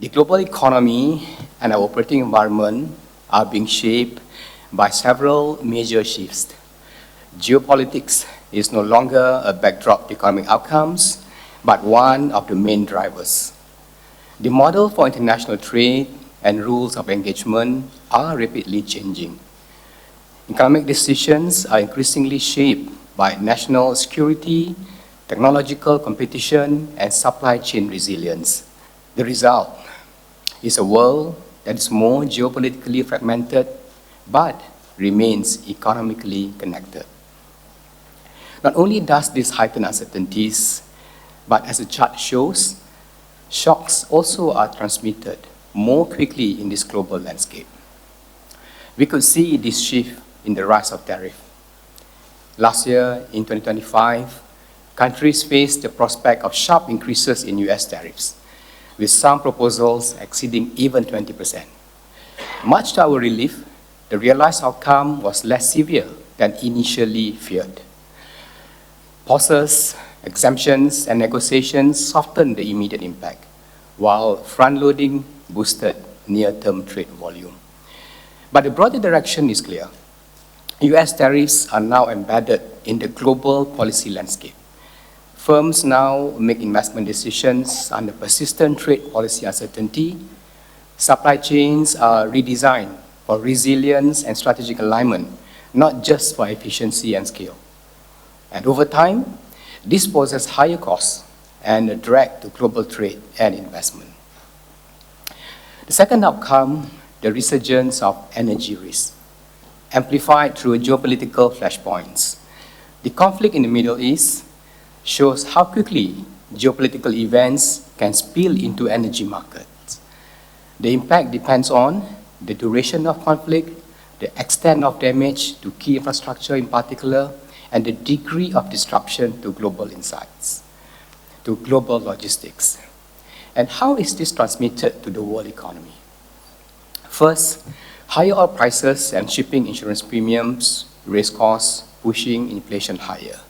The global economy and our operating environment are being shaped by several major shifts. Geopolitics is no longer a backdrop to economic outcomes, but one of the main drivers. The model for international trade and rules of engagement are rapidly changing. Economic decisions are increasingly shaped by national security, technological competition, and supply chain resilience. The result is a world that is more geopolitically fragmented, but remains economically connected. Not only does this heighten uncertainties, but as the chart shows, shocks also are transmitted more quickly in this global landscape. We could see this shift in the rise of tariff. Last year, in 2025, countries faced the prospect of sharp increases in US tariffs, with some proposals exceeding even 20%. Much to our relief, the realized outcome was less severe than initially feared. Pauses, exemptions, and negotiations softened the immediate impact, while front-loading boosted near-term trade volume. But the broader direction is clear. US tariffs are now embedded in the global policy landscape. Firms now make investment decisions under persistent trade policy uncertainty. Supply chains are redesigned for resilience and strategic alignment, not just for efficiency and scale. And over time, this poses higher costs and a drag to global trade and investment. The second outcome, the resurgence of energy risk, amplified through geopolitical flashpoints. The conflict in the Middle East shows how quickly geopolitical events can spill into energy markets. The impact depends on the duration of conflict, the extent of damage to key infrastructure in particular, and the degree of disruption to global insights, to global logistics. And how is this transmitted to the world economy? First, higher oil prices and shipping insurance premiums raise costs, pushing inflation higher.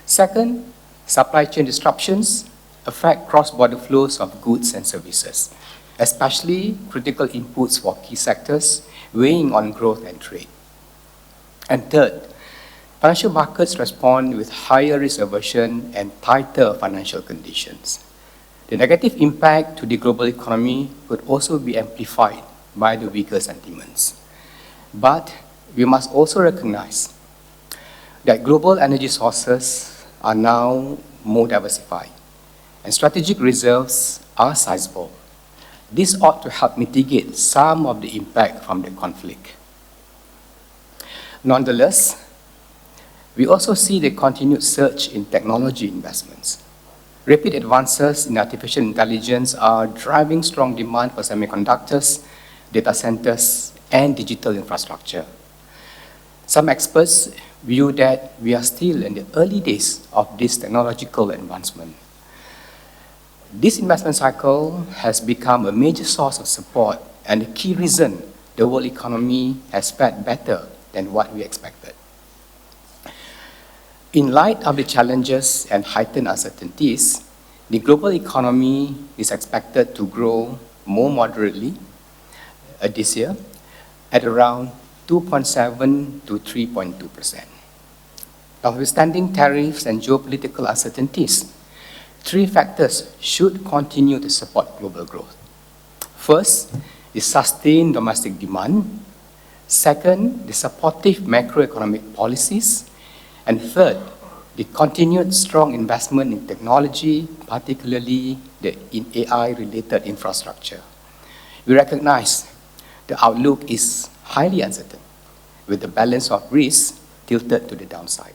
Second, supply chain disruptions affect cross-border flows of goods and services, especially critical inputs for key sectors, weighing on growth and trade. And third, financial markets respond with higher risk aversion and tighter financial conditions. The negative impact to the global economy could also be amplified by the weaker sentiments. But we must also recognize that global energy sources are now more diversified, and strategic reserves are sizable. This ought to help mitigate some of the impact from the conflict. Nonetheless, we also see the continued surge in technology investments. Rapid advances in artificial intelligence are driving strong demand for semiconductors, data centers, and digital infrastructure. Some experts view that we are still in the early days of this technological advancement. This investment cycle has become a major source of support and a key reason the world economy has fared better than what we expected. In light of the challenges and heightened uncertainties, the global economy is expected to grow more moderately this year at around 2.7 to 3.2%. Notwithstanding tariffs and geopolitical uncertainties, three factors should continue to support global growth. First is sustained domestic demand. Second, the supportive macroeconomic policies. And third, the continued strong investment in technology, particularly in AI-related infrastructure. We recognize the outlook is highly uncertain, with the balance of risk tilted to the downside.